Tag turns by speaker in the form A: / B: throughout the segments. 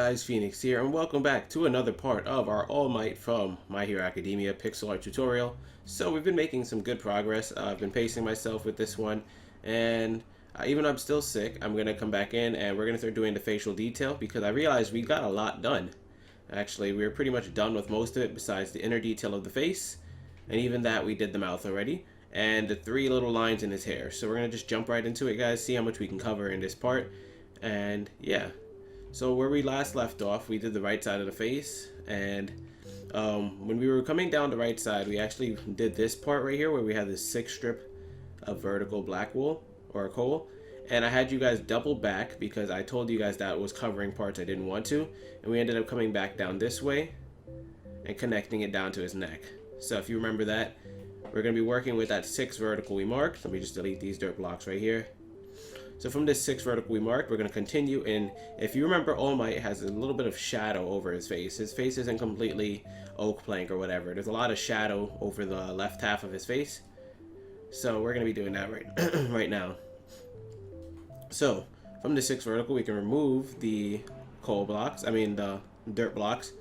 A: guys, Phoenix here, and welcome back to another part of our All Might from My Hero Academia pixel art tutorial. So we've been making some good progress. I've been pacing myself with this one, and even though I'm still sick, I'm going to come back in and we're going to start doing the facial detail because I realized we got a lot done. Actually, we were pretty much done with most of it besides the inner detail of the face, and even that we did the mouth already, and the 3 little lines in his hair. So we're going to just jump right into it, guys, see how much we can cover in this part, and yeah. So where we last left off, we did the right side of the face, and when we were coming down the right side, we actually did this part right here where we had this 6 strip of vertical black wool, or coal, and I had you guys double back because I told you guys that was covering parts I didn't want to, and we ended up coming back down this way and connecting it down to his neck. So if you remember that, we're going to be working with that 6 vertical we marked. Let me just delete these dirt blocks right here. So from this 6 vertical we marked, we're going to continue, and if you remember, All Might has a little bit of shadow over his face. His face isn't completely oak plank or whatever. There's a lot of shadow over the left half of his face. So we're going to be doing that right now. So from the 6 vertical, we can remove the the dirt blocks,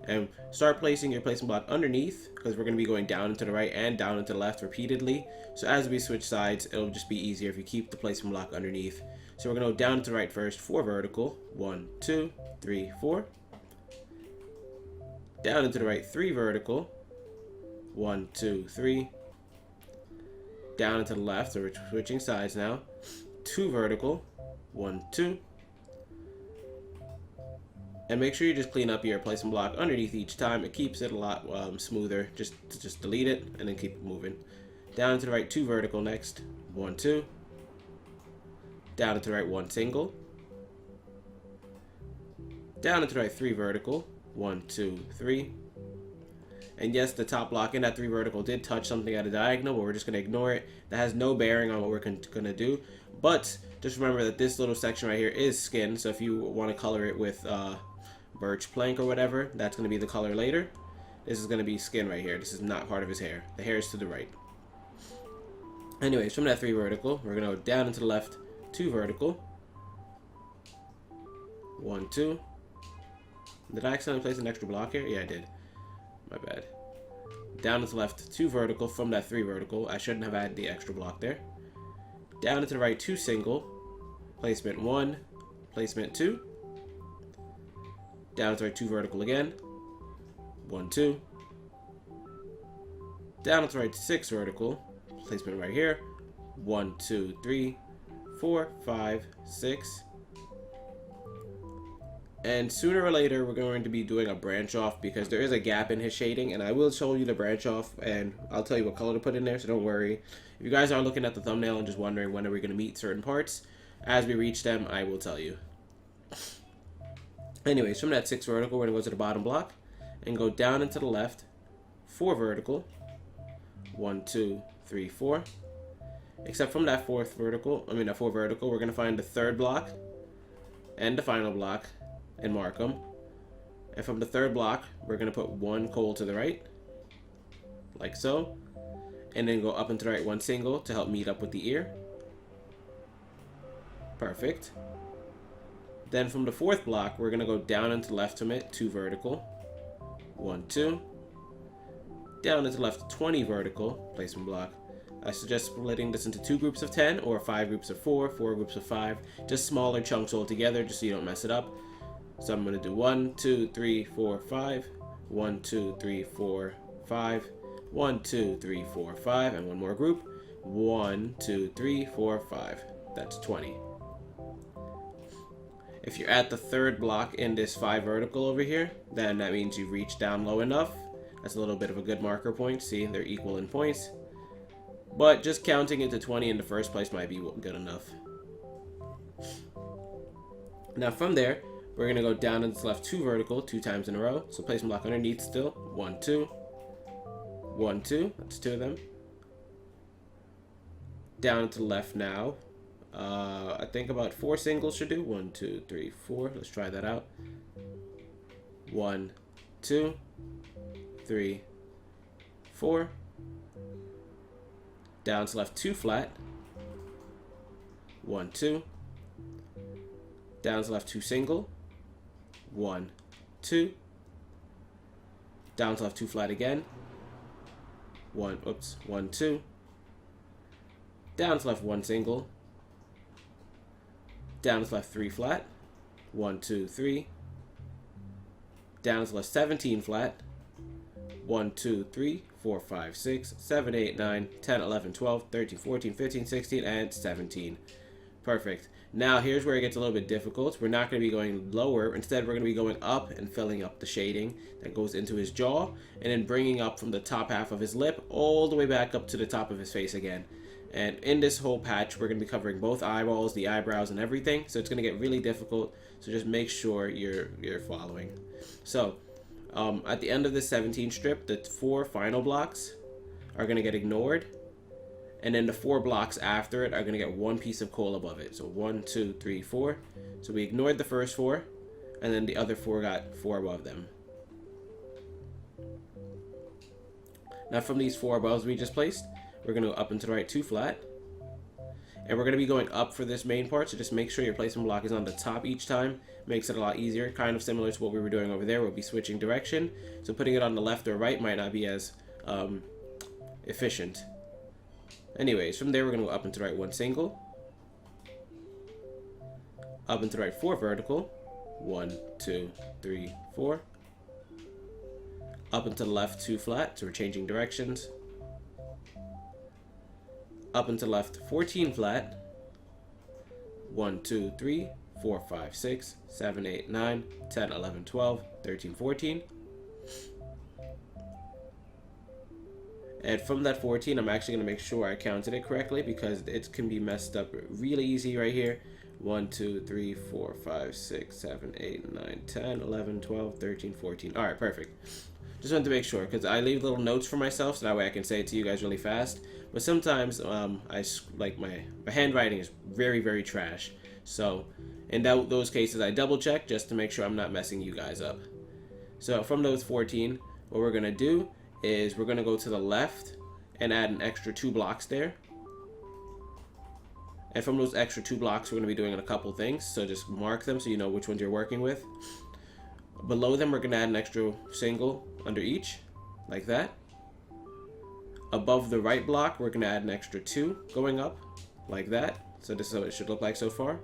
A: and start placing your placement block underneath, because we're going to be going down and to the right and down and to the left repeatedly. So as we switch sides, it'll just be easier if you keep the placement block underneath. So we're going to go down and to the right first, 4 vertical, 1, 2, 3, 4. Down and to the right, 3 vertical, 1, 2, 3. Down and to the left, so we're switching sides now, 2 vertical, 1, 2. And make sure you just clean up your placement block underneath each time. It keeps it a lot smoother. Just delete it and then keep it moving. Down to the right, 2 vertical next. 1, 2. Down to the right, 1 single. Down to the right, 3 vertical. 1, 2, 3. And yes, the top block in that 3 vertical did touch something at a diagonal, but we're just going to ignore it. That has no bearing on what we're going to do. But just remember that this little section right here is skin. So if you want to color it with birch plank or whatever, that's going to be the color later. This is going to be skin right here. This is not part of his hair. The hair is to the right. Anyways, from that 3 vertical, we're going to go down and to the left, 2 vertical. 1, 2. Did I accidentally place an extra block here? Yeah, I did. My bad. Down and to the left, 2 vertical from that 3 vertical. I shouldn't have added the extra block there. Down and to the right, 2 single. Placement 1, placement 2. Down and to the right, 2 vertical again. 1, 2. Down and to the right, 6 vertical. Placement right here. 1, 2, 3, 4, 5, 6. And sooner or later, we're going to be doing a branch off because there is a gap in his shading, and I will show you the branch off, and I'll tell you what color to put in there, so don't worry. If you guys are looking at the thumbnail and just wondering when are we going to meet certain parts, as we reach them, I will tell you. Anyways, from that 6 vertical, we're going to go to the bottom block and go down and to the left, 4 vertical, 1, 2, 3, 4. Except from that 4 vertical, we're going to find the 3rd block and the final block and mark them. And from the 3rd block, we're going to put 1 coal to the right, like so, and then go up and to the right, 1 single to help meet up with the ear. Perfect. Then from the 4th block, we're going to go down and to the left from it, 2 vertical, 1, 2. Down and to the left, 20 vertical, placement block. I suggest splitting this into 2 groups of 10 or 5 groups of 4, 4 groups of 5, just smaller chunks all together just so you don't mess it up. So I'm going to do 1, 2, 3, 4, 5, 1, 2, 3, 4, 5, 1, 2, 3, 4, 5, and one more group, 1, 2, 3, 4, 5. That's 20. If you're at the 3rd block in this 5 vertical over here, then that means you've reached down low enough. That's a little bit of a good marker point. See, they're equal in points. But just counting it to 20 in the first place might be good enough. Now from there, we're going to go down and to the left, 2 vertical, 2 times in a row. So placement block underneath still. 1, 2. 1, 2. That's 2 of them. Down to the left now. I think about 4 singles should do. 1, 2, 3, 4. Let's try that out. 1, 2, 3, 4. Down to left, 2 flat. 1, 2. Down to left, 2 single. 1, 2. Down to left 2 flat again. 1, 2. Down to left 1 single. Down to left 3 flat. 1, 2, 3. Down to left 17 flat. 1, 2, 3, 4, 5, 6, 7, 8, 9, 10, 11, 12, 13, 14, 15, 16, and 17. Perfect. Now here's where it gets a little bit difficult. We're not going to be going lower. Instead, we're going to be going up and filling up the shading that goes into his jaw, and then bringing up from the top half of his lip all the way back up to the top of his face again. And in this whole patch, we're going to be covering both eyeballs, the eyebrows, and everything. So it's going to get really difficult. So just make sure you're following. So at the end of this 17 strip, the 4 final blocks are going to get ignored. And then the 4 blocks after it are going to get 1 piece of coal above it. So 1, 2, 3, 4. So we ignored the first 4. And then the other 4 got 4 above them. Now from these 4 above we just placed, we're going to go up and to the right 2 flat. And we're going to be going up for this main part. So just make sure your placement block is on the top each time. Makes it a lot easier. Kind of similar to what we were doing over there. We'll be switching direction. So putting it on the left or right might not be as efficient. Anyways, from there we're going to go up and to the right 1 single. Up and to the right 4 vertical. 1, 2, 3, 4. Up and to the left 2 flat, so we're changing directions. Up and to the left 14 flat. 1, 2, 3, 4, 5, 6, 7, 8, 9, 10, 11, 12, 13, 14. And from that 14, I'm actually going to make sure I counted it correctly because it can be messed up really easy right here. 1, 2, 3, 4, 5, 6, 7, 8, 9, 10, 11, 12, 13, 14. All right, perfect. Just wanted to make sure because I leave little notes for myself so that way I can say it to you guys really fast. But sometimes my handwriting is very, very trash. So in those cases, I double check just to make sure I'm not messing you guys up. So from those 14, what we're going to do is we're going to go to the left and add an extra 2 blocks there. And from those extra 2 blocks, we're going to be doing a couple things. So just mark them so you know which ones you're working with. Below them, we're going to add an extra single under each, like that. Above the right block, we're going to add an extra 2 going up, like that. So this is what it should look like so far.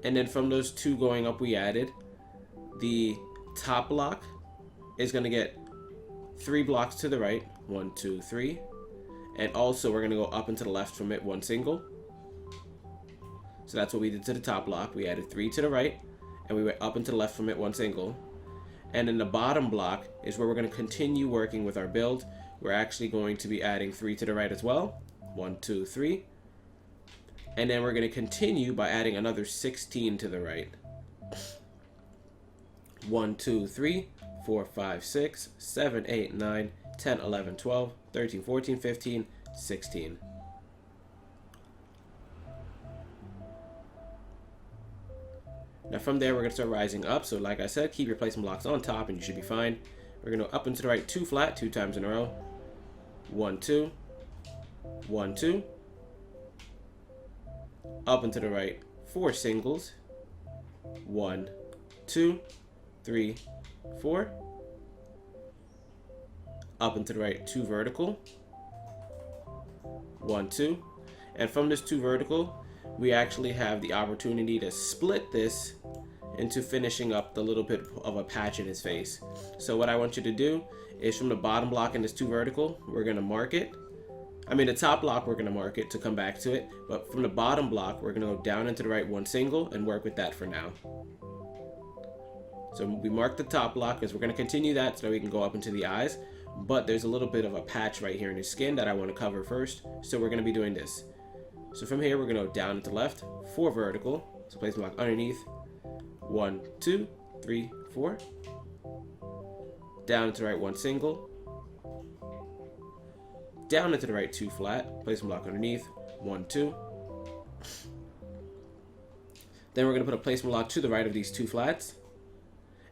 A: And then from those 2 going up we added, the top block is going to get 3 blocks to the right. 1, 2, 3. And also we're going to go up and to the left from it 1 single. So that's what we did to the top block. We added 3 to the right. And we went up and to the left from it 1 single. And then the bottom block is where we're going to continue working with our build. We're actually going to be adding 3 to the right as well. 1, 2, 3. And then we're going to continue by adding another 16 to the right. 1, 2, 3, 4, 5, 6, 7, 8, 9, 10, 11, 12, 13, 14, 15, 16. Now from there, we're going to start rising up. So like I said, keep your placement blocks on top and you should be fine. We're going to go up and to the right 2 flat 2 times in a row. 1, 2. 1, 2. Up and to the right 4 singles. 1, 2, 3, 4. Up and to the right 2 vertical. 1, 2. And from this 2 vertical, we actually have the opportunity to split this into finishing up the little bit of a patch in his face. So what I want you to do is from the bottom block in this 2 vertical, we're going to mark it. I mean the top block we're going to mark it to come back to it, but from the bottom block we're going to go down into the right 1 single and work with that for now. So we mark the top block because we're going to continue that so that we can go up into the eyes, but there's a little bit of a patch right here in his skin that I want to cover first, so we're going to be doing this. So from here, we're going to go down and to the left, 4 vertical. So place block underneath. 1, 2, 3, 4. Down and to the right, 1 single. Down and to the right, 2 flat. Place block underneath. 1, 2. Then we're going to put a placement block to the right of these 2 flats.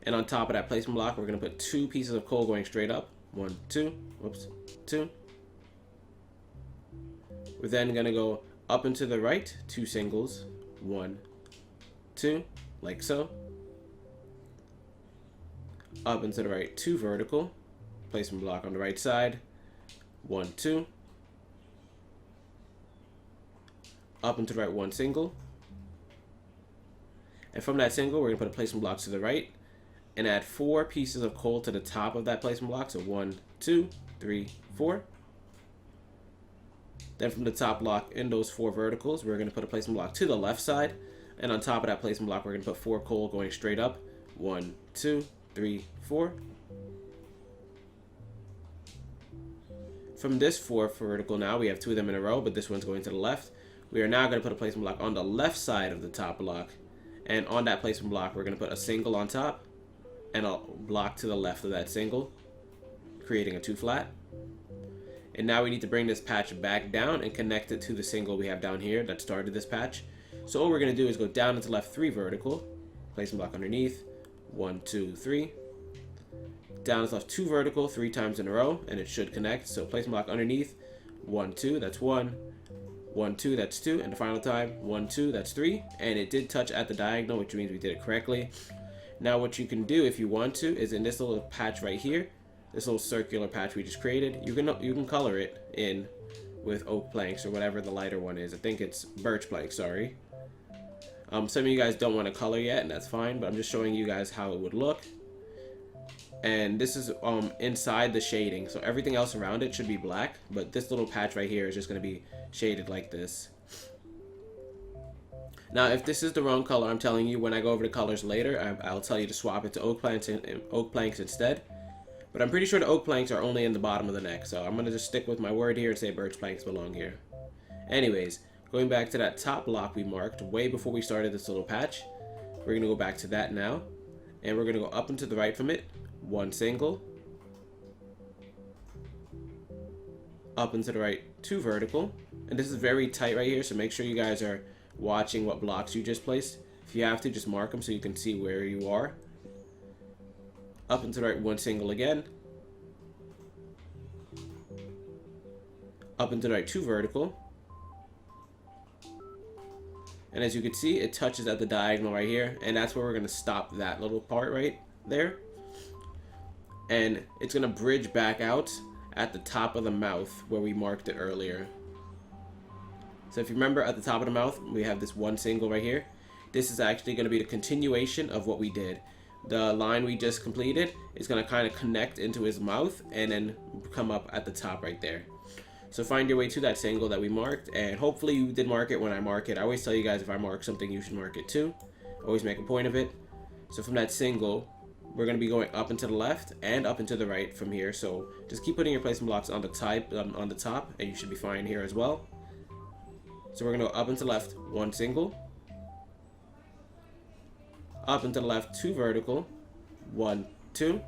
A: And on top of that placement block, we're going to put 2 pieces of coal going straight up. 1, 2. Whoops. 2. We're then going to go up and to the right 2 singles. 1, 2. like so. Up and to the right, 2 vertical. Placement block on the right side. 1, 2. Up and to the right, 1 single. And from that single, we're going to put a placement block to the right and add 4 pieces of coal to the top of that placement block. So 1, 2, 3, 4. Then from the top block in those 4 verticals, we're going to put a placement block to the left side. And on top of that placement block, we're going to put 4 coal going straight up. 1, 2, 3, 4. From this 4th vertical now, we have 2 of them in a row, but this one's going to the left. We are now going to put a placement block on the left side of the top block. And on that placement block, we're going to put a single on top and a block to the left of that single, creating a 2 flat. And now we need to bring this patch back down and connect it to the single we have down here that started this patch. So all we're going to do is go down into left 3 vertical, placement block underneath, 1, 2, 3. Down is left 2 vertical 3 times in a row, and it should connect. So placement block underneath, 1, 2, that's 1. 1, 2, that's 2, and the final time, 1, 2, that's 3. And it did touch at the diagonal, which means we did it correctly. Now what you can do if you want to is in this little patch right here, this little circular patch we just created, you can color it in with oak planks or whatever the lighter one is. I think it's birch planks, sorry. Some of you guys don't want to color yet, and that's fine, but I'm just showing you guys how it would look. And this is inside the shading, so everything else around it should be black, but this little patch right here is just going to be shaded like this. Now if this is the wrong color, I'm telling you, when I go over the colors later, I'll tell you to swap it to oak planks instead. But I'm pretty sure the oak planks are only in the bottom of the neck, so I'm going to just stick with my word here and say birch planks belong here. Anyways, going back to that top block we marked way before we started this little patch, we're going to go back to that now, and we're going to go up and to the right from it, 1 single, up and to the right, 2 vertical, and this is very tight right here, so make sure you guys are watching what blocks you just placed. If you have to, just mark them so you can see where you are. Up and to the right, 1 single again, up and to the right, 2 vertical, and as you can see, it touches at the diagonal right here, and that's where we're going to stop that little part right there. And it's going to bridge back out at the top of the mouth where we marked it earlier. So if you remember, at the top of the mouth, we have this 1 single right here. This is actually going to be the continuation of what we did. The line we just completed is going to kind of connect into his mouth and then come up at the top right there. So find your way to that single that we marked, and hopefully you did mark it when I mark it. I always tell you guys, if I mark something, you should mark it too. Always make a point of it. So from that single, we're going to be going up and to the left and up and to the right from here. So just keep putting your placement blocks on the top, and you should be fine here as well. So we're going to go up and to the left, 1 single, up and to the left, 2 vertical, 1, 2.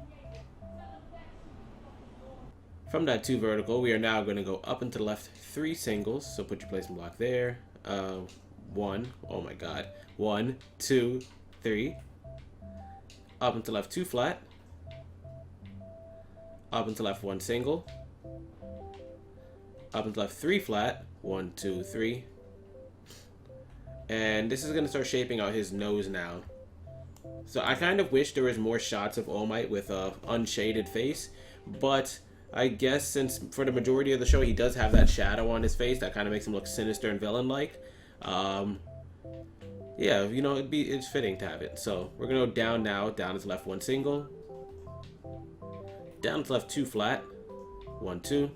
A: From that 2 vertical, we are now going to go up and to the left, 3 singles. So put your placement block there. 1, oh my god, 1, 2, 3. Up and to the left, 2 flat. Up and to the left, 1 single. Up and to the left, 3 flat. 1, 2, 3. And this is going to start shaping out his nose now. So I kind of wish there was more shots of All Might with a unshaded face, but I guess since for the majority of the show he does have that shadow on his face that kind of makes him look sinister and villain-like. Yeah, you know, it's fitting to have it. So we're gonna go down now. Down is left, 1 single. Down is left, 2 flat. 1, 2.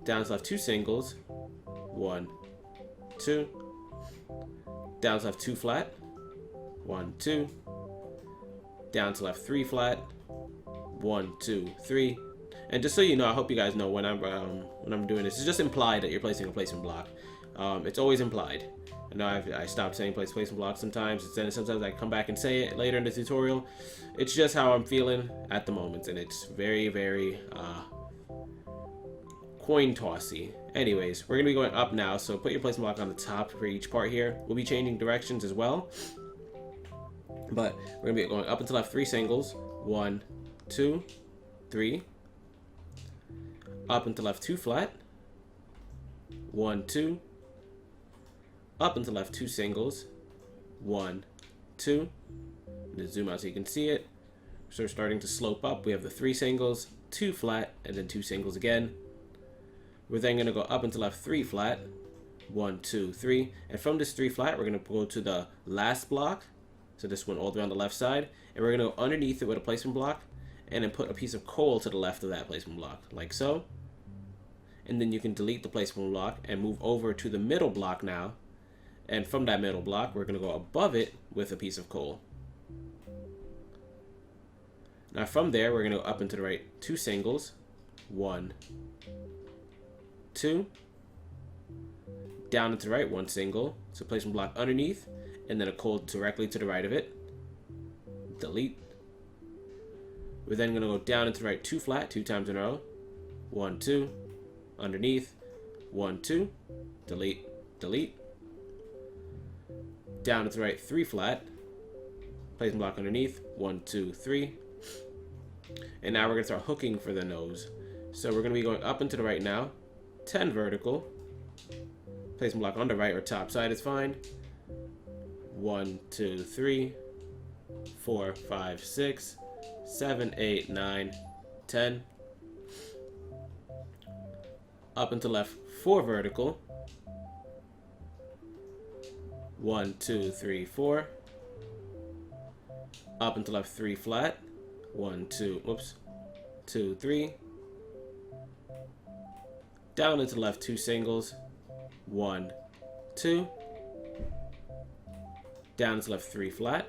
A: Down is left, 2 singles. 1, 2. Down is left, 2 flat. 1, 2. Down to left, 3 flat. 1, 2, 3. And just so you know, I hope you guys know when I'm doing this, it's just implied that you're placing a placement block. It's always implied. I know I stopped saying placement block sometimes. Then sometimes I come back and say it later in the tutorial. It's just how I'm feeling at the moment, and it's very, very coin tossy. Anyways, we're gonna be going up now, so put your placement block on the top for each part here. We'll be changing directions as well, but we're gonna be going up and to left, 3 singles. 1, 2, 3. Up and to left, 2 flat. 1, 2. Up and to left, 2 singles. 1, 2. Just zoom out so you can see it. So we're starting to slope up. We have the 3 singles, 2 flat, and then 2 singles again. We're then going to go up and to left 3 flat. 1, 2, 3. And from this 3 flat, we're going to go to the last block. So this one all the way on the left side. And we're going to go underneath it with a placement block. And then put a piece of coal to the left of that placement block, like so. And then you can delete the placement block and move over to the middle block now. And from that middle block, we're going to go above it with a piece of coal. Now from there, we're going to go up and to the right 2 singles. 1, 2. Down and to the right 1 single. So placement block underneath. And then a coal directly to the right of it. Delete. We're then going to go down and to the right 2 flat 2 times in a row. 1, 2. Underneath. 1, 2. Delete. Delete. Down and to the right 3 flat. Placement block underneath. 1, 2, 3. And now we're going to start hooking for the nose. So we're going to be going up and to the right now. 10 vertical. Placement block on the right or top side is fine. 1, 2, 3. 4, 5, 6. 7, 8, 9, 10. Up and to left 4 vertical. 1, 2, 3, 4. Up and to left 3 flat. 1, 2, whoops. 2, 3. Down and to left 2 singles. 1, 2. Down and to left 3 flat.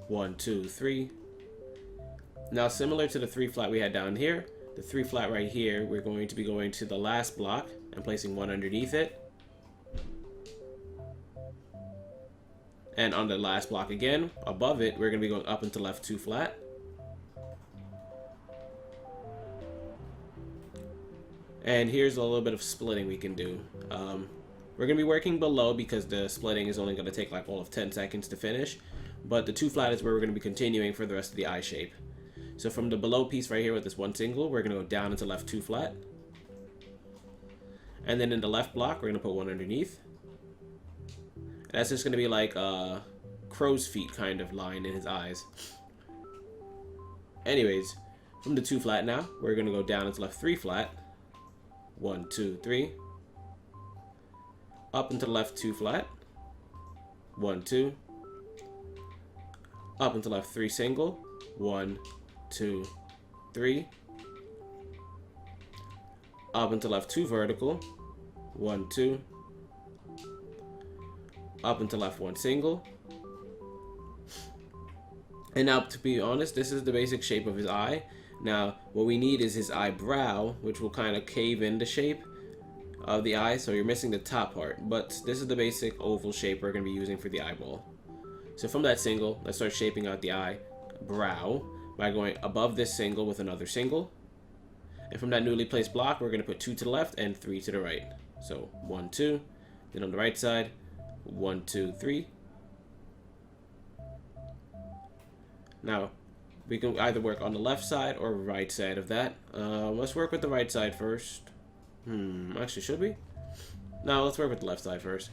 A: 1, 2, 3. Now, similar to the 3 flat we had down here, the 3 flat right here, we're going to be going to the last block and placing 1 underneath it. And on the last block again, above it, we're going to be going up and to left 2 flat. And here's a little bit of splitting we can do. We're going to be working below because the splitting is only going to take like all of 10 seconds to finish. But the 2 flat is where we're going to be continuing for the rest of the eye shape. So from the below piece right here with this 1 single, we're going to go down into left 2 flat. And then in the left block, we're going to put 1 underneath. And that's just going to be like a crow's feet kind of line in his eyes. Anyways, from the 2 flat now, we're going to go down into left 3 flat. 1, 2, 3. Up into the left 2 flat. 1, 2. Up into left 3 single. 1, 2, 3. Up into left 2 vertical. 1, 2. Up into left 1 single. And now, to be honest, this is the basic shape of his eye. Now, what we need is his eyebrow, which will kind of cave in the shape of the eye. So you're missing the top part. But this is the basic oval shape we're going to be using for the eyeball. So from that single, let's start shaping out the eyebrow by going above this single with another single. And from that newly placed block, we're going to put 2 to the left and 3 to the right. So 1, 2. Then on the right side, 1, 2, 3. Now, we can either work on the left side or right side of that. Let's work with the right side first. Actually, should we? No, let's work with the left side first.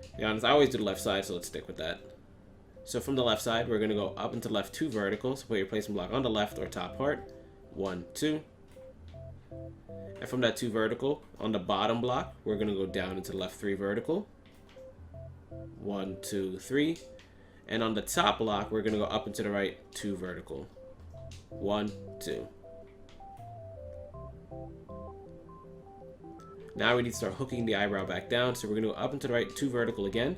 A: To be honest, I always do the left side, so let's stick with that. So from the left side, we're going to go up into left 2 verticals. Put your placement block on the left or top part. 1, 2. And from that 2 vertical, on the bottom block, we're going to go down into the left 3 vertical. 1, 2, 3. And on the top block, we're going to go up into the right 2 vertical. 1, 2. Now we need to start hooking the eyebrow back down. So we're going to go up into the right 2 vertical again.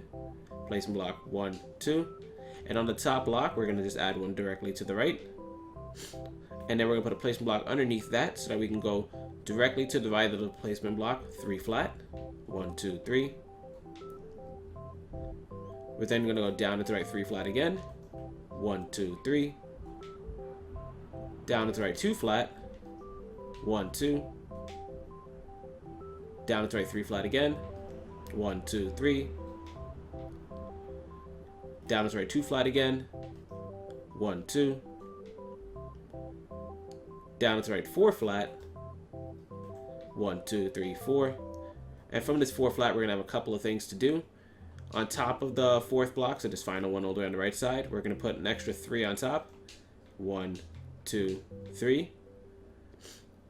A: Placement block 1, 2. And on the top block, we're going to just add 1 directly to the right. And then we're going to put a placement block underneath that so that we can go directly to the right of the placement block, 3 flat. 1, 2, 3. We're then going to go down into the right 3 flat again. 1, 2, 3. Down into the right 2 flat. 1, 2. Down into the right 3 flat again. 1, 2, 3. Down into the right 2 flat again. 1, 2. Down into the right 4 flat. 1, 2, 3, 4. And from this 4 flat, we're going to have a couple of things to do. On top of the fourth block, so this final one all the way on the right side, we're going to put an extra 3 on top. 1, 2, 3.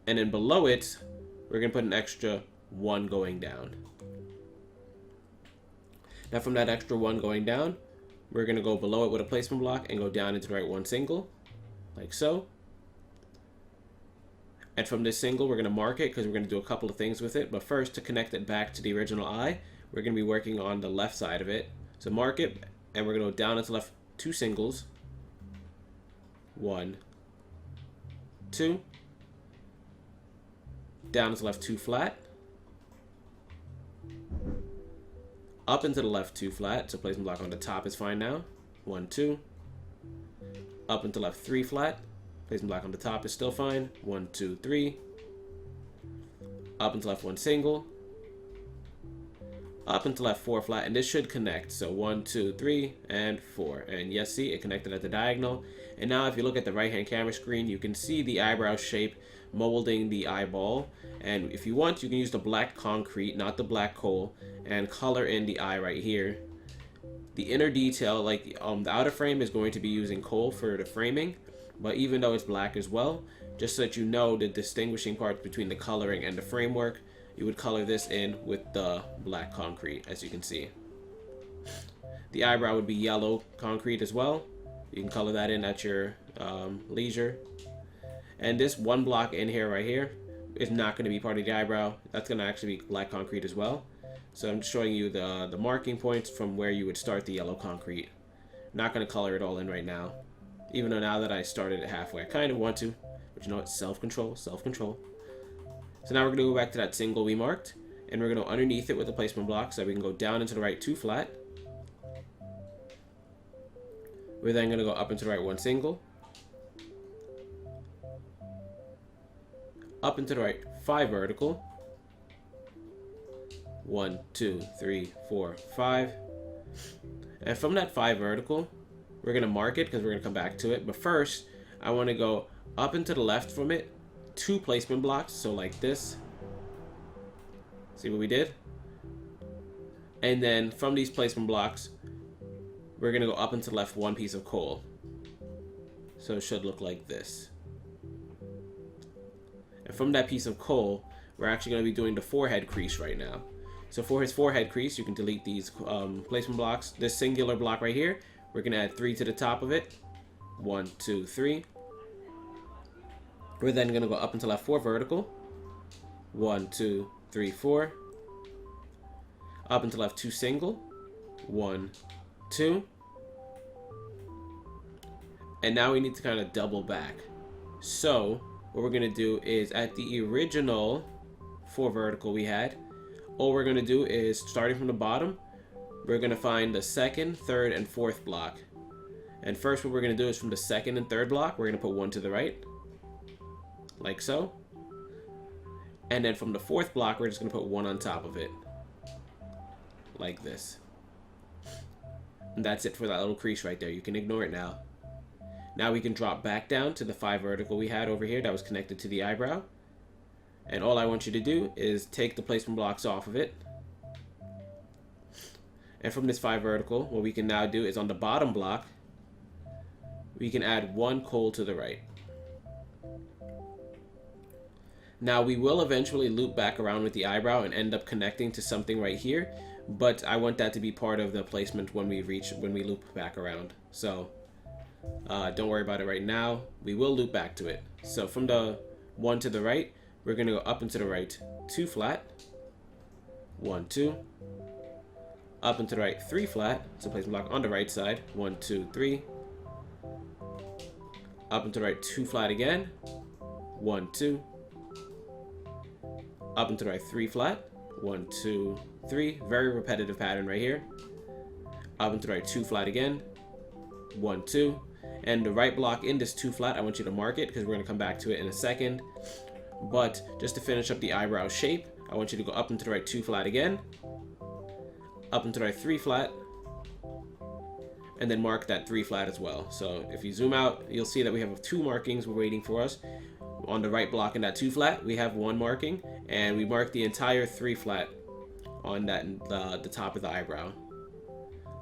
A: And then below it, we're going to put an extra 1 going down. Now from that extra 1 going down, we're going to go below it with a placement block and go down into the right 1 single, like so. And from this single, we're going to mark it because we're going to do a couple of things with it. But first, to connect it back to the original eye, we're going to be working on the left side of it. So mark it, and we're going to go down into left 2 singles. 1, 2. Down into left 2 flat. Up into the left 2 flat, so placement block on the top is fine now. 1, 2. Up into left 3 flat. Placement block on the top is still fine. 1, 2, 3. Up into left 1 single. Up into left 4 flat, and this should connect. So 1, 2, 3, and 4. And yes, see, it connected at the diagonal. And now if you look at the right-hand camera screen, you can see the eyebrow shape molding the eyeball. And if you want, you can use the black concrete, not the black coal, and color in the eye right here. The inner detail, like the outer frame, is going to be using coal for the framing, but even though it's black as well, just so that you know the distinguishing parts between the coloring and the framework, you would color this in with the black concrete, as you can see. The eyebrow would be yellow concrete as well. You can color that in at your leisure. And this 1 block in here right here is not going to be part of the eyebrow. That's going to actually be black concrete as well. So I'm just showing you the marking points from where you would start the yellow concrete. Not going to color it all in right now. Even though now that I started it halfway, I kind of want to. But you know what? Self-control, self-control. So now we're going to go back to that single we marked. And we're going to go underneath it with the placement block so we can go down into the right 2 flat. We're then going to go up into the right 1 single. Up into the right 5 vertical. 1, 2, 3, 4, 5. And from that 5 vertical, we're going to mark it because we're going to come back to it. But first, I want to go up and to the left from it, 2 placement blocks. So like this. See what we did? And then from these placement blocks, we're going to go up and to the left 1 piece of coal. So it should look like this. And from that piece of coal, we're actually going to be doing the forehead crease right now. So for his forehead crease, you can delete these placement blocks. This singular block right here, we're going to add 3 to the top of it. 1, 2, 3. We're then going to go up until left 4 vertical. 1, 2, 3, 4. Up until left 2 single. 1, 2. And now we need to kind of double back. So what we're going to do is at the original 4 vertical we had, all we're going to do is, starting from the bottom, we're going to find the 2nd, 3rd, and 4th block. And first what we're going to do is from the 2nd and 3rd block, we're going to put 1 to the right. Like so. And then from the 4th block, we're just going to put 1 on top of it. Like this. And that's it for that little crease right there. You can ignore it now. Now we can drop back down to the 5 vertical we had over here that was connected to the eyebrow. And all I want you to do is take the placement blocks off of it. And from this 5 vertical, what we can now do is on the bottom block, we can add 1 coal to the right. Now we will eventually loop back around with the eyebrow and end up connecting to something right here, but I want that to be part of the placement when we loop back around. So don't worry about it right now. We will loop back to it. So from the 1 to the right, we're going to go up into the right 2 flat. 1, 2. Up into the right 3 flat. So placement block on the right side. 1, 2, 3. Up into the right 2 flat again. 1, 2. Up into the right 3 flat. 1, 2, 3. Very repetitive pattern right here. Up into the right 2 flat again. 1, 2. And the right block in this 2 flat, I want you to mark it because we're going to come back to it in a second. But just to finish up the eyebrow shape, I want you to go up into the right 2 flat again. Up into the right 3 flat. And then mark that 3 flat as well. So if you zoom out, you'll see that we have 2 markings waiting for us. On the right block in that 2 flat, we have 1 marking. And we mark the entire 3 flat on that the top of the eyebrow.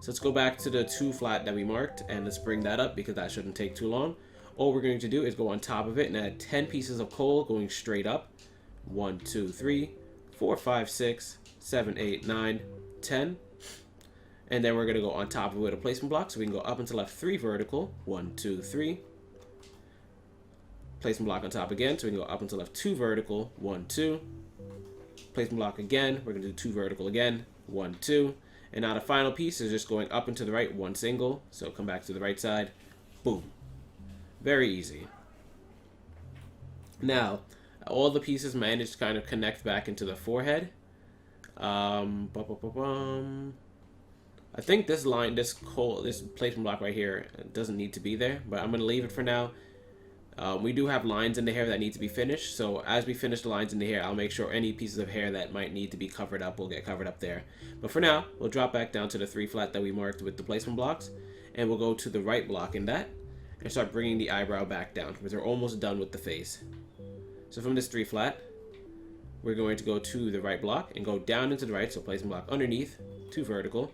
A: So let's go back to the 2 flat that we marked, and let's bring that up because that shouldn't take too long. All we're going to do is go on top of it and add 10 pieces of coal going straight up. 1, 2, 3, 4, 5, 6, 7, 8, 9, 10. And then we're going to go on top of it with a placement block, so we can go up and to left 3 vertical. 1, 2, 3. Placement block on top again, so we can go up and to left 2 vertical. 1, 2. Placement block again. We're going to do 2 vertical again. 1, 2. And now the final piece is just going up and to the right, 1 single. So come back to the right side. Boom. Very easy. Now, all the pieces managed to kind of connect back into the forehead. I think this line, this placement block right here doesn't need to be there, but I'm going to leave it for now. We do have lines in the hair that need to be finished, so as we finish the lines in the hair, I'll make sure any pieces of hair that might need to be covered up will get covered up there. But for now, we'll drop back down to the 3 flat that we marked with the placement blocks, and we'll go to the right block in that, and start bringing the eyebrow back down, because we're almost done with the face. So from this 3 flat, we're going to go to the right block, and go down into the right, so placement block underneath, 2 vertical,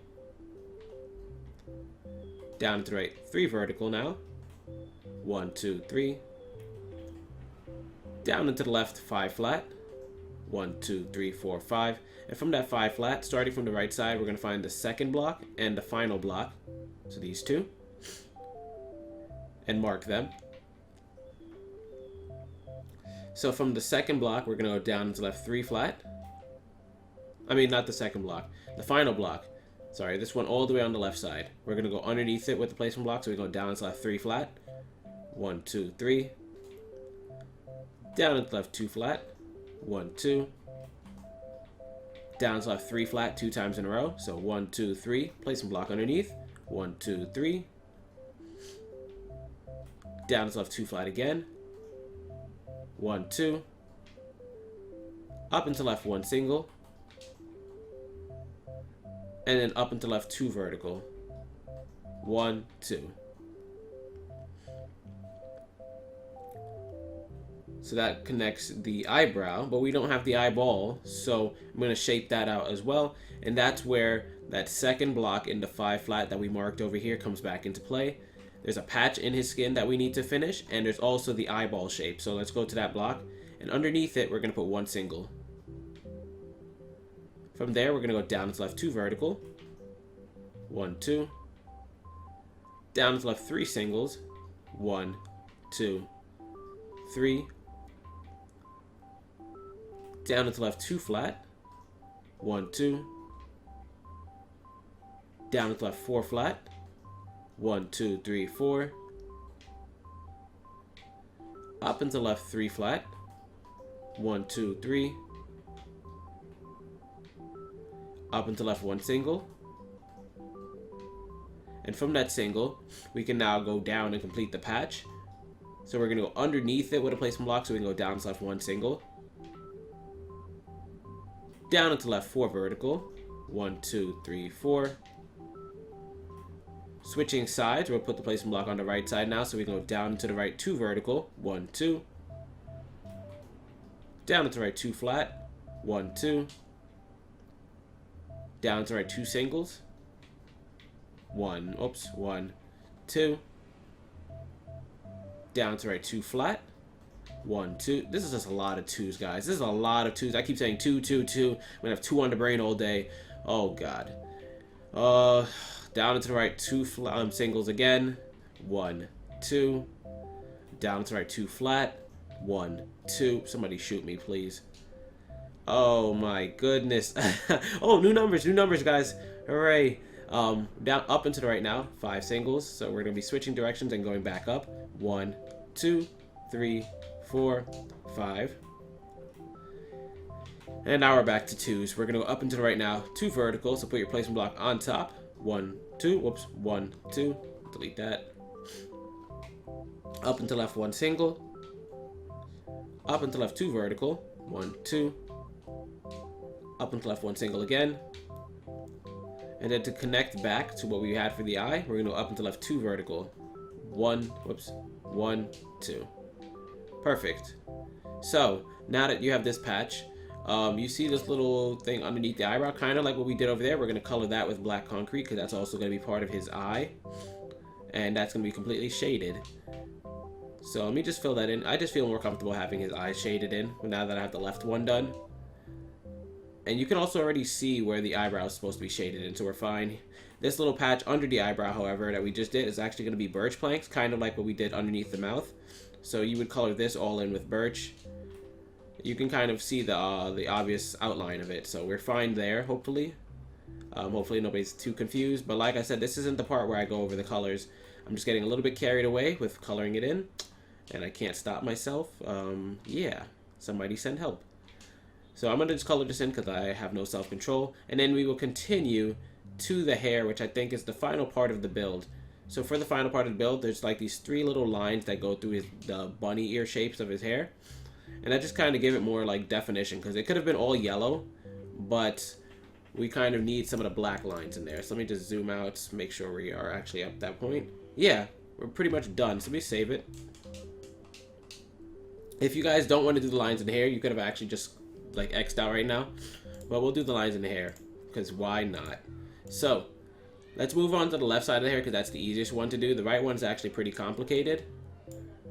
A: down into the right, 3 vertical now, 1, 2, 3, down into the left 5 flat, 1, 2, 3, 4, 5, and from that 5 flat, starting from the right side, we're going to find the second block and the final block, so these 2, and mark them. So from the second block, we're going to go down into left 3 flat. I mean, not the second block, the final block. Sorry, this one all the way on the left side. We're going to go underneath it with the placement block, so we go down into left 3 flat. 1, 2, 3. Down into left 2 flat. 1, 2. Down to left 3 flat 2 times in a row. So 1, 2, 3. Placement block underneath. 1, 2, 3. Down to left 2 flat again. 1, 2. Up into left 1 single. And then up into left 2 vertical. 1, 2. So that connects the eyebrow, but we don't have the eyeball, so I'm going to shape that out as well. And that's where that second block in the 5 flat that we marked over here comes back into play. There's a patch in his skin that we need to finish, and there's also the eyeball shape. So let's go to that block, and underneath it, we're going to put 1 single. From there, we're going to go down to left 2 vertical. 1, 2. Down to left 3 singles. 1, 2, 3. Down into left 2 flat. 1, 2. Down into left 4 flat. 1, 2, 3, 4. Up into left 3 flat. 1, 2, 3. Up into left 1 single. And from that single, we can now go down and complete the patch. So we're going to go underneath it with a placement block, so we can go down to left 1 single. Down into left 4 vertical. 1, 2, 3, 4. Switching sides, we'll put the placement block on the right side now, so we can go down into the right 2 vertical. 1, 2. Down into the right 2 flat. 1, 2. Down into the right 2 singles. 1, 2. Down to right 2 flat. 1, 2. This is just a lot of 2s, guys. This is a lot of 2s. I keep saying 2, 2, 2. I'm gonna have 2 on the brain all day. Oh god. Down into the right 2 singles again. 1, 2. Down to right 2 flat. 1, 2. Somebody shoot me, please. Oh my goodness. Oh, new numbers, guys. Hooray. Down up into the right now, 5 singles. So we're gonna be switching directions and going back up. 1, 2, 3, 4, 5. And now we're back to 2s. We're gonna go up into the right now, 2 vertical. So put your placement block on top. 1, 2. 1, 2. Delete that. Up into left 1 single. Up into left 2 vertical. 1, 2. Up into left 1 single again. And then to connect back to what we had for the eye, we're going to go up into left 2 vertical. 1, 2. Perfect. So, now that you have this patch, You see this little thing underneath the eyebrow, kind of like what we did over there. We're going to color that with black concrete because that's also going to be part of his eye. And that's going to be completely shaded. So let me just fill that in. I just feel more comfortable having his eyes shaded in now that I have the left one done. And you can also already see where the eyebrow is supposed to be shaded in, so we're fine. This little patch under the eyebrow, however, that we just did is actually going to be birch planks, kind of like what we did underneath the mouth. So you would color this all in with birch. You can kind of see the obvious outline of it, so we're fine there, hopefully. Hopefully nobody's too confused, but like I said, this isn't the part where I go over the colors. I'm just getting a little bit carried away with coloring it in, and I can't stop myself. Yeah, somebody send help. So I'm going to just color this in because I have no self-control. And then we will continue to the hair, which I think is the final part of the build. So for the final part of the build, there's like these 3 little lines that go through the bunny ear shapes of his hair. And that just kind of give it more like definition because it could have been all yellow, but we kind of need some of the black lines in there. So let me just zoom out, make sure we are actually up that point. Yeah, we're pretty much done. So let me save it. If you guys don't want to do the lines in the hair, you could have actually just like X'd out right now, but we'll do the lines in the hair because why not? So let's move on to the left side of the hair because that's the easiest one to do. The right one's actually pretty complicated,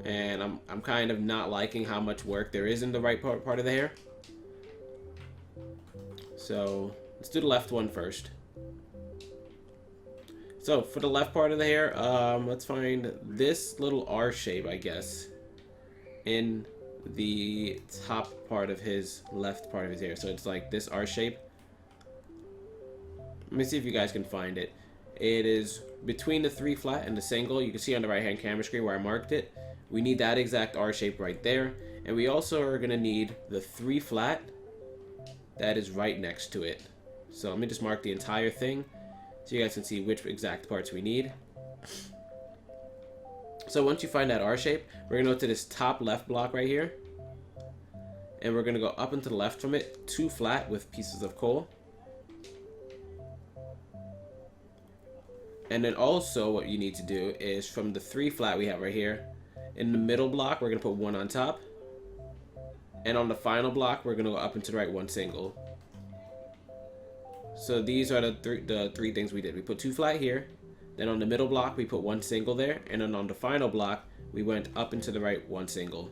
A: and I'm kind of not liking how much work there is in the right part of the hair. So let's do the left one first. So for the left part of the hair, let's find this little R shape, I guess, in the top part of his left part of his hair. So it's like this R shape. Let me see if you guys can find it. It is between the 3 flat and the single. You can see on the right hand camera screen where I marked it. We need that exact R shape right there, and we also are going to need the 3 flat that is right next to it. So let me just mark the entire thing so you guys can see which exact parts we need. So once you find that R shape, we're going to go to this top left block right here. And we're going to go up and to the left from it, 2 flat with pieces of coal. And then also what you need to do is from the 3 flat we have right here, in the middle block, we're going to put 1 on top. And on the final block, we're going to go up and to the right 1 single. So these are the three things we did. We put 2 flat here. Then on the middle block, we put 1 single there. And then on the final block, we went up and to the right 1 single.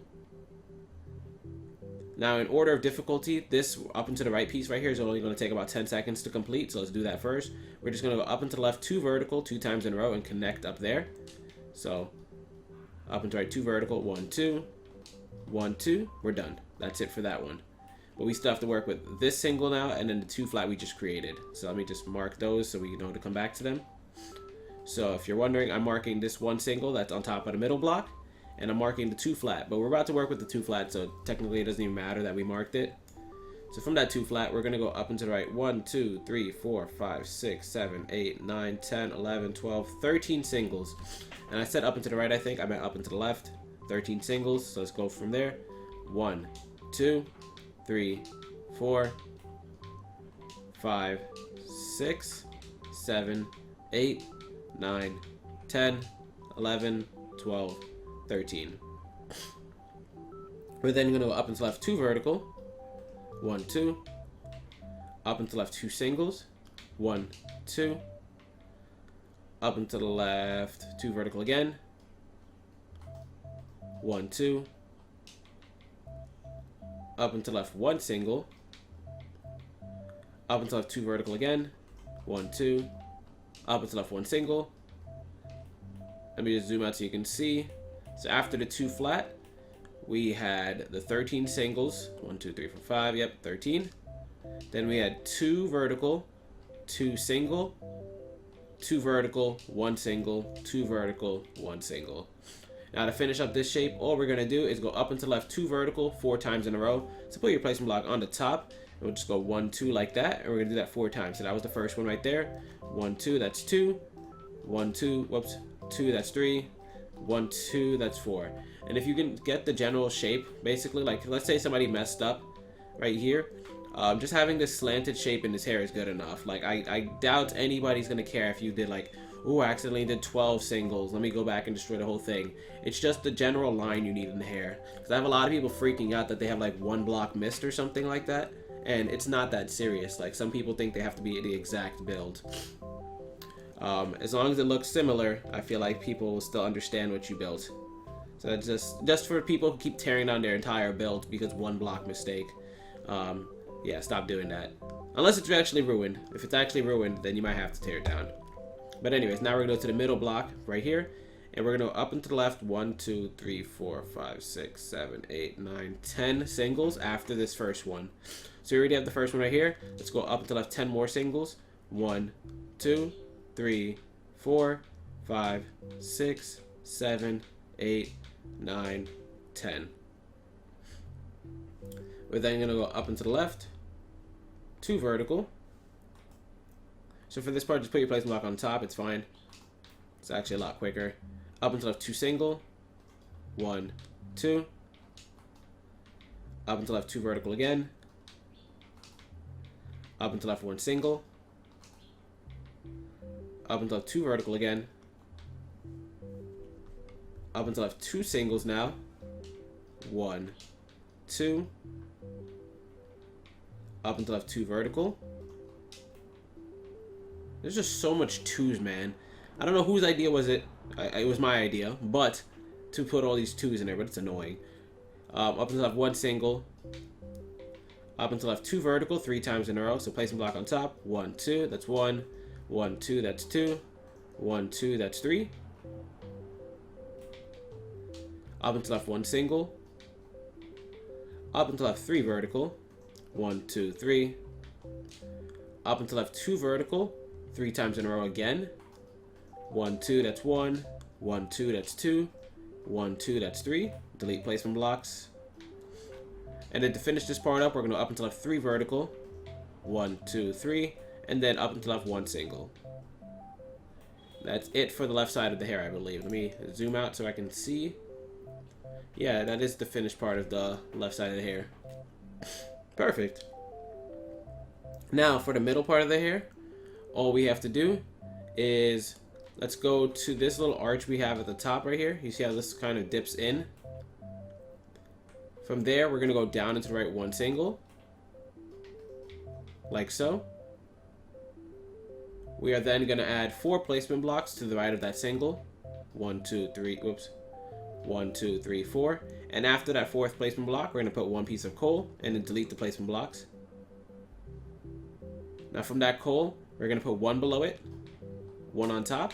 A: Now, in order of difficulty, this up and to the right piece right here is only going to take about 10 seconds to complete. So let's do that first. We're just going to go up and to the left 2 vertical 2 times in a row and connect up there. So up and to the right 2 vertical, 1, 2, 1, 2. We're done. That's it for that one. But we still have to work with this single now and then the 2 flat we just created. So let me just mark those so we know to come back to them. So if you're wondering, I'm marking this 1 single that's on top of the middle block, and I'm marking the 2 flat, but we're about to work with the 2 flat, so technically it doesn't even matter that we marked it. So from that 2 flat, we're going to go up and to the right 1, 2, 3, 4, 5, 6, 7, 8, 9, 10, 11, 12, 13 singles. And I said up and to the right, I think. I meant up and to the left. 13 singles. So let's go from there. 1, 2, 3, 4, 5, 6, 7, 8, 9, 10, 11, 12, 13. We're then going to go up and to left 2 vertical. 1, 2. Up and to left 2 singles. 1, 2. Up and to the left 2 vertical again. 1, 2. Up and to left 1 single. Up and to left 2 vertical again. 1, 2. Up and to left 1 single. Let me just zoom out so you can see. So after the 2 flat, we had the 13 singles. 1, 2, 3, 4, 5. Yep, 13. Then we had 2 vertical, 2 single, 2 vertical, 1 single, 2 vertical, 1 single. Now to finish up this shape, all we're going to do is go up and to left 2 vertical 4 times in a row. So put your placement block on the top. And we'll just go 1, 2 like that. And we're going to do that 4 times. So that was the first one right there. 1, 2, that's 2. 1, 2, whoops. 2, that's 3. 1, 2, that's 4. And if you can get the general shape, basically, like let's say somebody messed up right here, just having this slanted shape in his hair is good enough. Like I doubt anybody's gonna care if you did like, oh, I accidentally did 12 singles, let me go back and destroy the whole thing. It's just the general line you need in the hair. Because I have a lot of people freaking out that they have like 1 block missed or something like that, and it's not that serious. Like, some people think they have to be the exact build. As long as it looks similar, I feel like people will still understand what you built. So that's just for people who keep tearing down their entire build because one block mistake. Yeah, stop doing that. Unless it's actually ruined. If it's actually ruined, then you might have to tear it down. But anyways, now we're gonna go to the middle block right here, and we're gonna go up and to the left 1, 2, 3, 4, 5, 6, 7, 8, 9, 10 singles after this first one. So we already have the first one right here. Let's go up and to the left 10 more singles. 1, 2, 3, 4, 5, 6, 7, 8, 9, 10. We're then gonna go up and to the left, 2 vertical. So for this part, just put your placement block on top. It's fine. It's actually a lot quicker. Up and to the left, 2 single. 1, 2. Up and to the left, 2 vertical again. Up and to the left, 1 single. Up and to the left, 2 vertical again. Up and to the left, 2 singles now. 1, 2. Up and to the left, 2 vertical. There's just so much 2s, man. I don't know whose idea was it. It was my idea, but to put all these 2s in there, but it's annoying. Up and to the left, 1 single. Up and to the left, 2 vertical, 3 times in a row. So placement block on top. 1, 2, that's 1. 1, 2, that's 2. 1, 2, that's 3. Up and to the left, 1 single. Up and to the left, 3 vertical. 1, 2, 3. Up and to the left, 2 vertical. 3 times in a row again. 1, 2, that's 1. 1, 2, that's 2. 1, 2, that's 3. Delete placement blocks. And then to finish this part up, we're going to up and to the left 3 vertical. 1, 2, 3. And then up and to the left 1 single. That's it for the left side of the hair, I believe. Let me zoom out so I can see. Yeah, that is the finished part of the left side of the hair. Perfect. Now for the middle part of the hair, all we have to do is, let's go to this little arch we have at the top right here. You see how this kind of dips in? From there, we're going to go down into the right 1 single. Like so. We are then going to add 4 placement blocks to the right of that single. 1, 2, 3, whoops. 1, 2, 3, 4. And after that 4th placement block, we're going to put 1 piece of coal and then delete the placement blocks. Now from that coal, we're going to put 1 below it, 1 on top.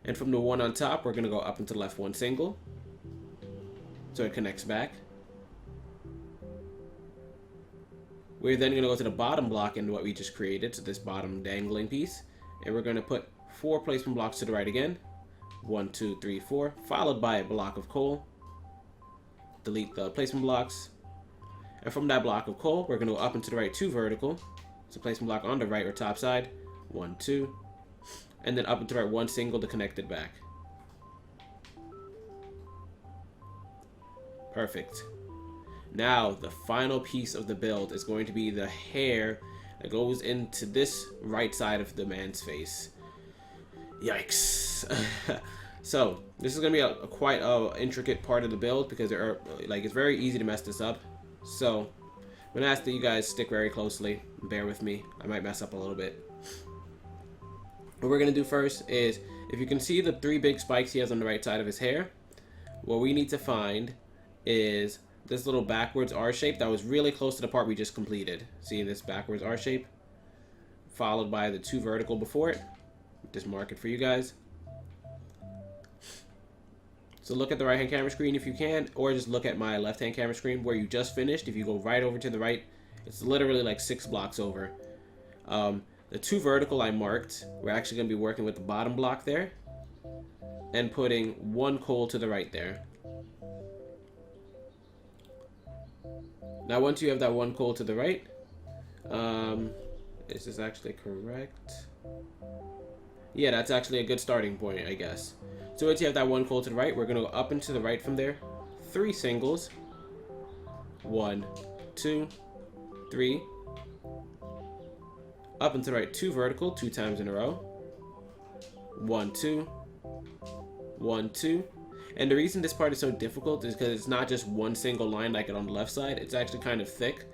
A: And from the 1 on top, we're going to go up and to the left 1 single. So it connects back. We're then going to go to the bottom block in what we just created, so this bottom dangling piece. And we're going to put 4 placement blocks to the right again. 1, 2, 3, 4, followed by a block of coal. Delete the placement blocks. And from that block of coal, we're going to go up and to the right 2 vertical. So placement block on the right or top side. 1, 2. And then up and to the right 1 single to connect it back. Perfect. Now, the final piece of the build is going to be the hair that goes into this right side of the man's face. Yikes. So, this is going to be a quite intricate part of the build because it's very easy to mess this up. So, I'm going to ask that you guys stick very closely. Bear with me. I might mess up a little bit. What we're going to do first is, if you can see the 3 big spikes he has on the right side of his hair, what we need to find is this little backwards R shape that was really close to the part we just completed. See this backwards R shape? Followed by the 2 vertical before it. Just mark it for you guys. So look at the right hand camera screen if you can, or just look at my left hand camera screen where you just finished. If you go right over to the right, it's literally like 6 blocks over. The 2 vertical I marked, we're actually going to be working with the bottom block there and putting 1 coal to the right there. Now once you have that 1 coal to the right, is this actually correct? Yeah, that's actually a good starting point, I guess. So once you have that 1 coal to the right, we're going to go up and to the right from there. 3 singles. 1, 2, 3. Up and to the right, 2 vertical, 2 times in a row. 1, 2. 1, 2. And the reason this part is so difficult is because it's not just one single line like it on the left side. It's actually kind of thick.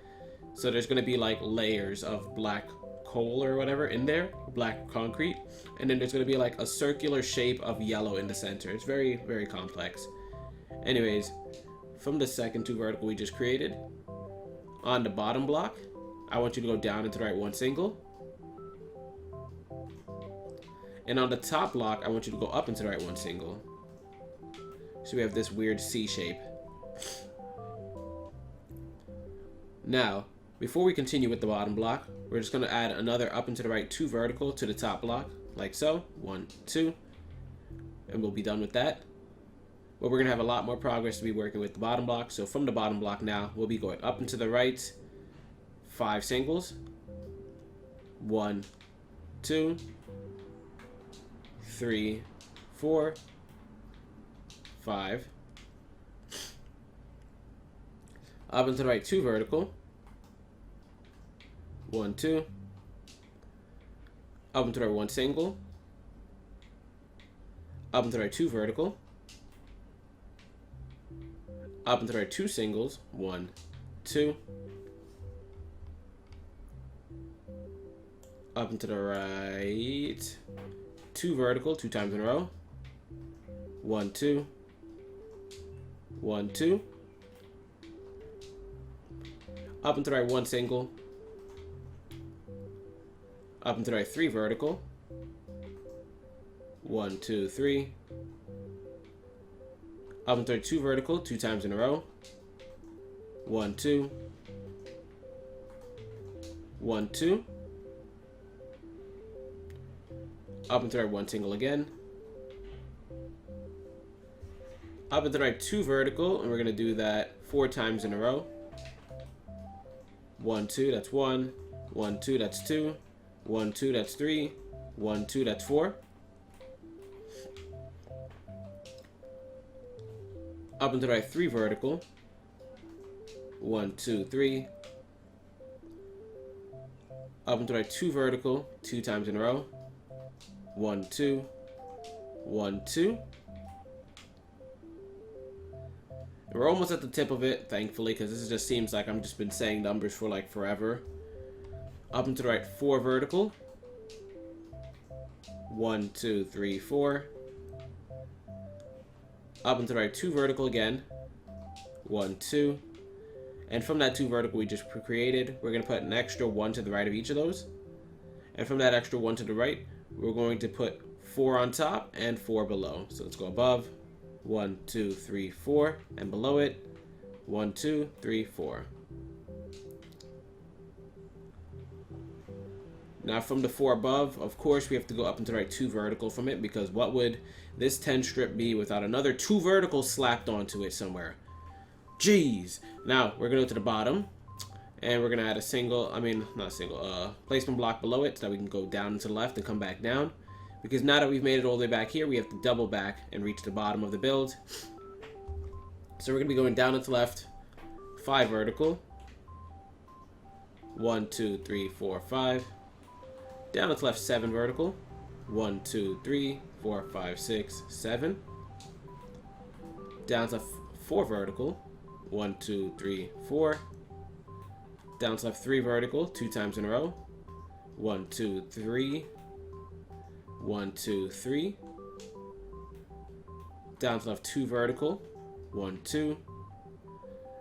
A: So there's going to be like layers of black coal or whatever in there, black concrete, and then there's going to be like a circular shape of yellow in the center. It's very, very complex. Anyways, from the second 2 vertical we just created, on the bottom block, I want you to go down and to the right 1 single. And on the top block, I want you to go up and to the right 1 single. So we have this weird C shape. Now, before we continue with the bottom block, we're just going to add another up and to the right 2 vertical to the top block, like so. 1, 2. And we'll be done with that. But we're going to have a lot more progress to be working with the bottom block. So from the bottom block now, we'll be going up and to the right 5 singles. 1, 2, 3, 4, 5. Up and to the right 2 vertical. 1, 2. Up and to the right 1 single. Up and to the right 2 vertical. Up and to the right 2 singles. 1, 2. Up and to the right 2 vertical 2 times in a row. 1, 2. 1, 2. Up and to the right 1 single. Up and to the right 3 vertical. 1, 2, 3. Up and to the right 2 vertical 2 times in a row. 1, 2. 1, 2. Up and to the right 1 single again. Up and to the right 2 vertical, and we're going to do that 4 times in a row. 1, 2, that's 1. 1, 2, that's 2. 1, 2, that's 3. 1, 2, that's 4. Up and to the right 3 vertical. 1, 2, 3. Up and to the right 2 vertical 2 times in a row. 1, 2. 1, 2. And we're almost at the tip of it, thankfully, because this just seems like I've just been saying numbers for like forever. Up and to the right 4 vertical. 1, 2, 3, 4. Up and to the right 2 vertical again. 1, 2. And from that 2 vertical we just created, we're going to put an extra 1 to the right of each of those. And from that extra 1 to the right, we're going to put 4 on top and 4 below. So let's go above. 1, 2, 3, 4. And below it, 1, 2, 3, 4. Now from the 4 above, of course, we have to go up and to the right 2 vertical from it, because what would this 10 strip be without another 2 vertical slapped onto it somewhere? Jeez. Now we're going to go to the bottom, and we're going to add a single, placement block below it so that we can go down and to the left and come back down. Because now that we've made it all the way back here, we have to double back and reach the bottom of the build. So we're going to be going down and to the left, 5 vertical. 1, 2, 3, 4, 5. Down and to the left, 7 vertical. 1, 2, 3, 4, 5, 6, 7. Down to left, 4 vertical. 1, 2, 3, 4. Down to left, 3 vertical 2 times in a row. 1, 2, 3. 1, 2, 3. Down to left 2 vertical. 1, 2.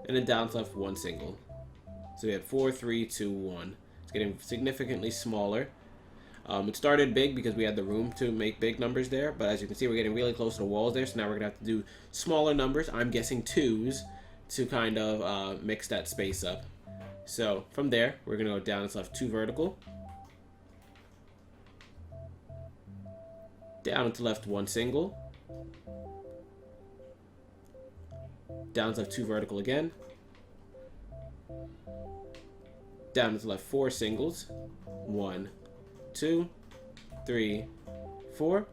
A: And then down to left 1 single. So we have 4, 3, 2, 1. It's getting significantly smaller. It started big because we had the room to make big numbers there, but as you can see, we're getting really close to the walls there, so now we're going to have to do smaller numbers. I'm guessing 2s to kind of mix that space up. So from there, we're going to go down and left 2 vertical. Down and to left 1 single. Down to left 2 vertical again. Down and to left 4 singles. 1, 2, 3, 4.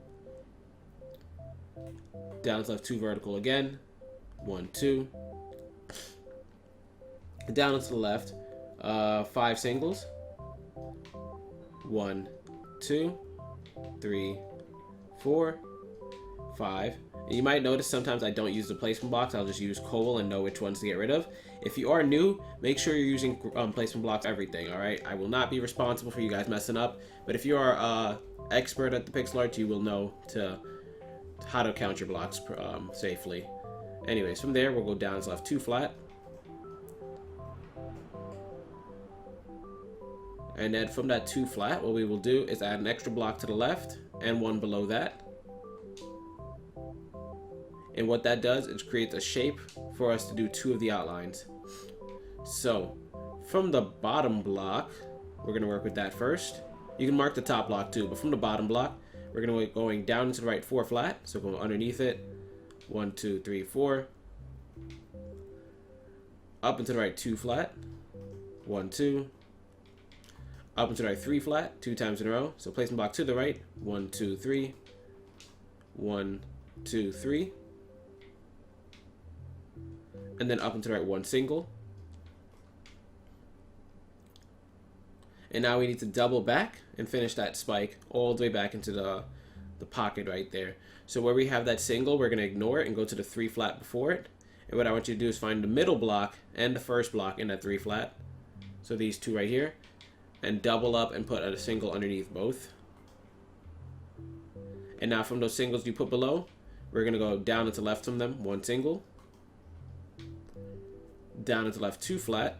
A: Down to left 2 vertical again. 1, 2. Down to the left, 5 singles. 1, 2, 3, 4, 5. And you might notice sometimes I don't use the placement blocks. I'll just use coal and know which ones to get rid of. If you are new, make sure you're using placement blocks, everything, alright? I will not be responsible for you guys messing up, but if you are expert at the pixel art, you will know how to count your blocks safely. Anyways, from there, we'll go down to left 2 flat. And then from that 2 flat, what we will do is add an extra block to the left and one below that. And what that does is create a shape for us to do 2 of the outlines. So from the bottom block, we're going to work with that first. You can mark the top block too, but from the bottom block, we're going to be going down into the right 4 flat. So go underneath it, 1, 2, 3, 4. Up into the right 2 flat, 1, 2. Up into the right 3 flat, 2 times in a row. So placement block to the right, 1, 2, 3. 1, 2, 3. And then up into the right 1 single. And now we need to double back and finish that spike all the way back into the pocket right there. So where we have that single, we're going to ignore it and go to the 3 flat before it. And what I want you to do is find the middle block and the first block in that 3 flat. So these 2 right here. And double up and put a single underneath both. And now from those singles you put below, we're going to go down and to left from them, 1 single. Down and to left 2 flat.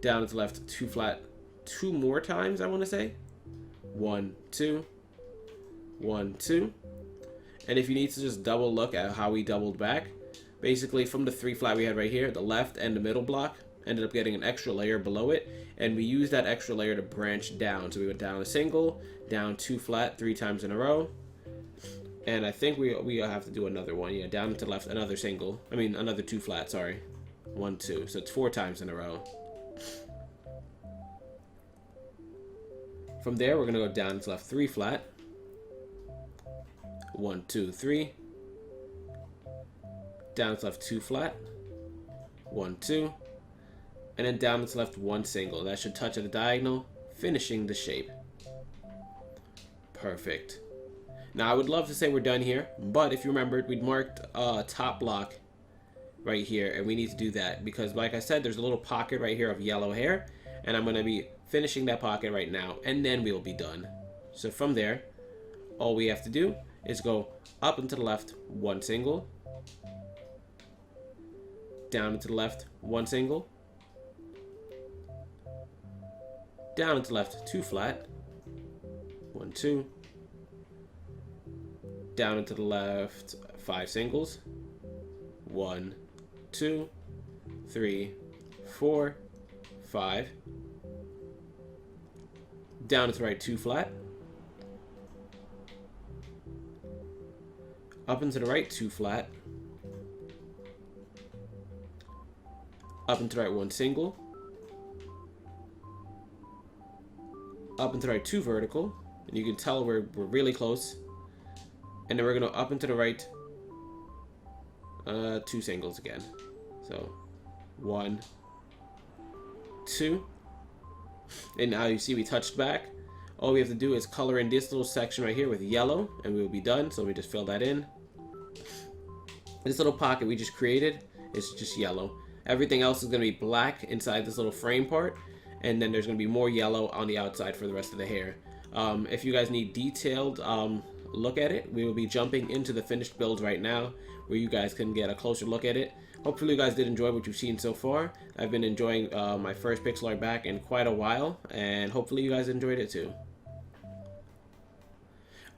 A: Down and to left 2 flat 2 more times, I want to say. 1, 2. 1, 2. And if you need to just double look at how we doubled back, basically from the 3 flat we had right here, the left and the middle block ended up getting an extra layer below it, and we used that extra layer to branch down. So we went down a single, down 2 flat 3 times in a row, and I think we have to do another one. Yeah, down to the left, another single. I mean, another 2 flat, sorry. 1, 2. So it's 4 times in a row. From there, we're going to go down to left 3 flat. 1, 2, 3. Down to left 2 flat. 1, 2. And then down to left 1 single. That should touch at the diagonal, finishing the shape. Perfect. Now, I would love to say we're done here, but if you remembered, we'd marked a top block right here, and we need to do that because, like I said, there's a little pocket right here of yellow hair, and I'm going to be finishing that pocket right now, and then we'll be done. So from there, all we have to do is go up and to the left 1 single, down and to the left 1 single, down and to the left 2 flat, 1, 2, down and to the left 5 singles, 1, 2, 3, 4, 5, down and to the right 2 flat, up and to the right 2 flat, up and to the right 1 single, up and to the right 2 vertical, and you can tell we're really close. And then we're going to up and to the right 2 singles again. So 1, 2. And now you see we touched back. All we have to do is color in this little section right here with yellow, and we'll be done. So we just fill that in. This little pocket we just created is just yellow. Everything else is going to be black inside this little frame part, and then there's going to be more yellow on the outside for the rest of the hair. If you guys need detailed look at it, we will be jumping into the finished build right now where you guys can get a closer look at it. Hopefully you guys did enjoy what you've seen so far. I've been enjoying my first pixel art back in quite a while, and hopefully you guys enjoyed it too.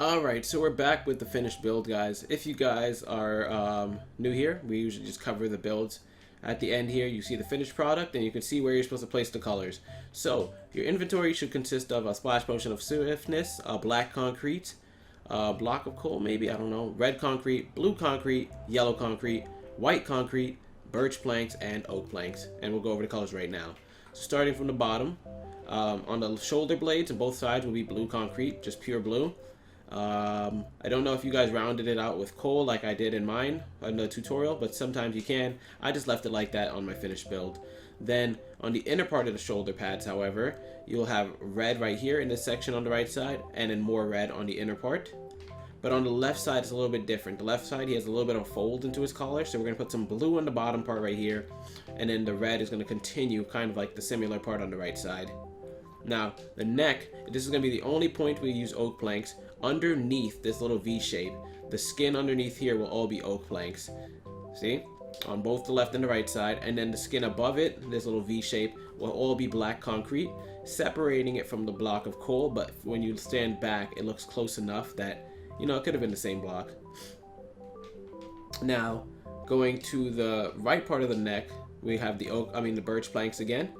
A: Alright, so we're back with the finished build, guys. If you guys are new here, we usually just cover the builds. At the end here, you see the finished product, and you can see where you're supposed to place the colors. So, your inventory should consist of a splash potion of swiftness, a black concrete, a block of coal, maybe, I don't know, red concrete, blue concrete, yellow concrete, white concrete, birch planks, and oak planks. And we'll go over the colors right now. So starting from the bottom, on the shoulder blades on both sides will be blue concrete, just pure blue. I don't know if you guys rounded it out with coal like I did in mine in the tutorial, but sometimes you can. I just left it like that on my finished build. Then on the inner part of the shoulder pads, however, you'll have red right here in this section on the right side, and then more red on the inner part. But on the left side, it's a little bit different. The left side, he has a little bit of a fold into his collar. So we're going to put some blue on the bottom part right here. And then the red is going to continue kind of like the similar part on the right side. Now, the neck, this is going to be the only point we use oak planks. Underneath this little V shape, the skin underneath here will all be oak planks. See? On both the left and the right side. And then the skin above it, this little V shape, will all be black concrete, separating it from the block of coal. But when you stand back, it looks close enough that, you know, it could have been the same block. Now, going to the right part of the neck, we have the birch planks again.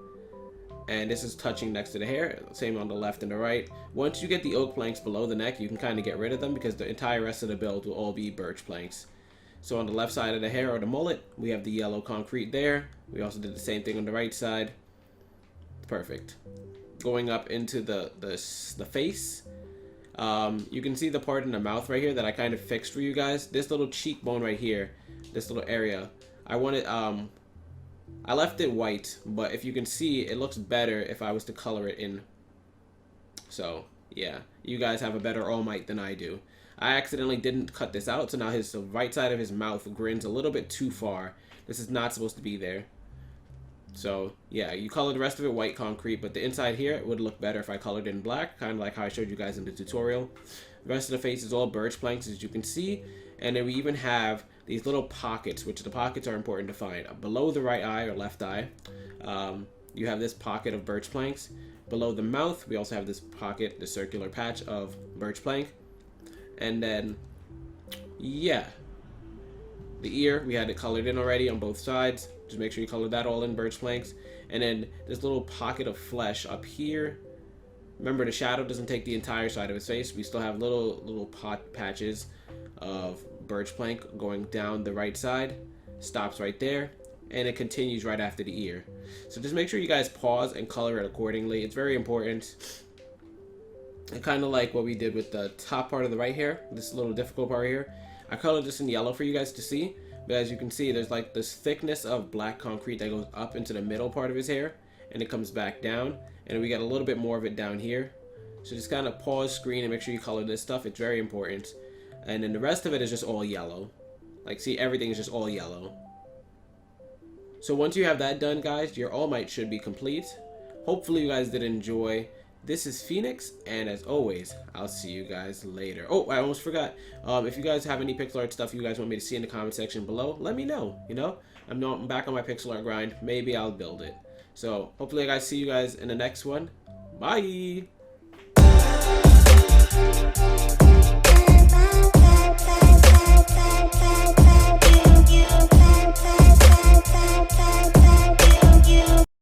A: And this is touching next to the hair, same on the left and the right. Once you get the oak planks below the neck, you can kind of get rid of them because the entire rest of the build will all be birch planks. So on the left side of the hair or the mullet, we have the yellow concrete there. We also did the same thing on the right side. Perfect. Going up into the face, you can see the part in the mouth right here that I kind of fixed for you guys. This little cheekbone right here, this little area, I left it white, but if you can see, it looks better if I was to color it in. So, yeah, you guys have a better All Might than I do. I accidentally didn't cut this out, so now the right side of his mouth grins a little bit too far. This is not supposed to be there. So, yeah, you color the rest of it white concrete, but the inside here would look better if I colored it in black, kind of like how I showed you guys in the tutorial. The rest of the face is all birch planks, as you can see, and then we even have these little pockets, which the pockets are important to find. Below the right eye or left eye, you have this pocket of birch planks. Below the mouth, we also have this pocket, the circular patch of birch plank. And then, yeah, the ear, we had it colored in already on both sides. Just make sure you color that all in birch planks. And then this little pocket of flesh up here. Remember, the shadow doesn't take the entire side of his face. We still have little patches of birch plank going down the right side, stops right there, and it continues right after the ear. So just make sure you guys pause and color it accordingly. It's very important. And kind of like what we did with the top part of the right hair, this little difficult part here, I colored this in yellow for you guys to see. But as you can see, there's like this thickness of black concrete that goes up into the middle part of his hair, and it comes back down, and we got a little bit more of it down here. So just kind of pause screen and make sure you color this stuff. It's very important. And then the rest of it is just all yellow. Like, see, everything is just all yellow. So once you have that done, guys, your All Might should be complete. Hopefully you guys did enjoy. This is Phoenix, and as always, I'll see you guys later. Oh, I almost forgot. If you guys have any pixel art stuff you guys want me to see in the comment section below, let me know, you know? I'm back on my pixel art grind. Maybe I'll build it. So hopefully I guys see you guys in the next one. Bye!
B: Bye.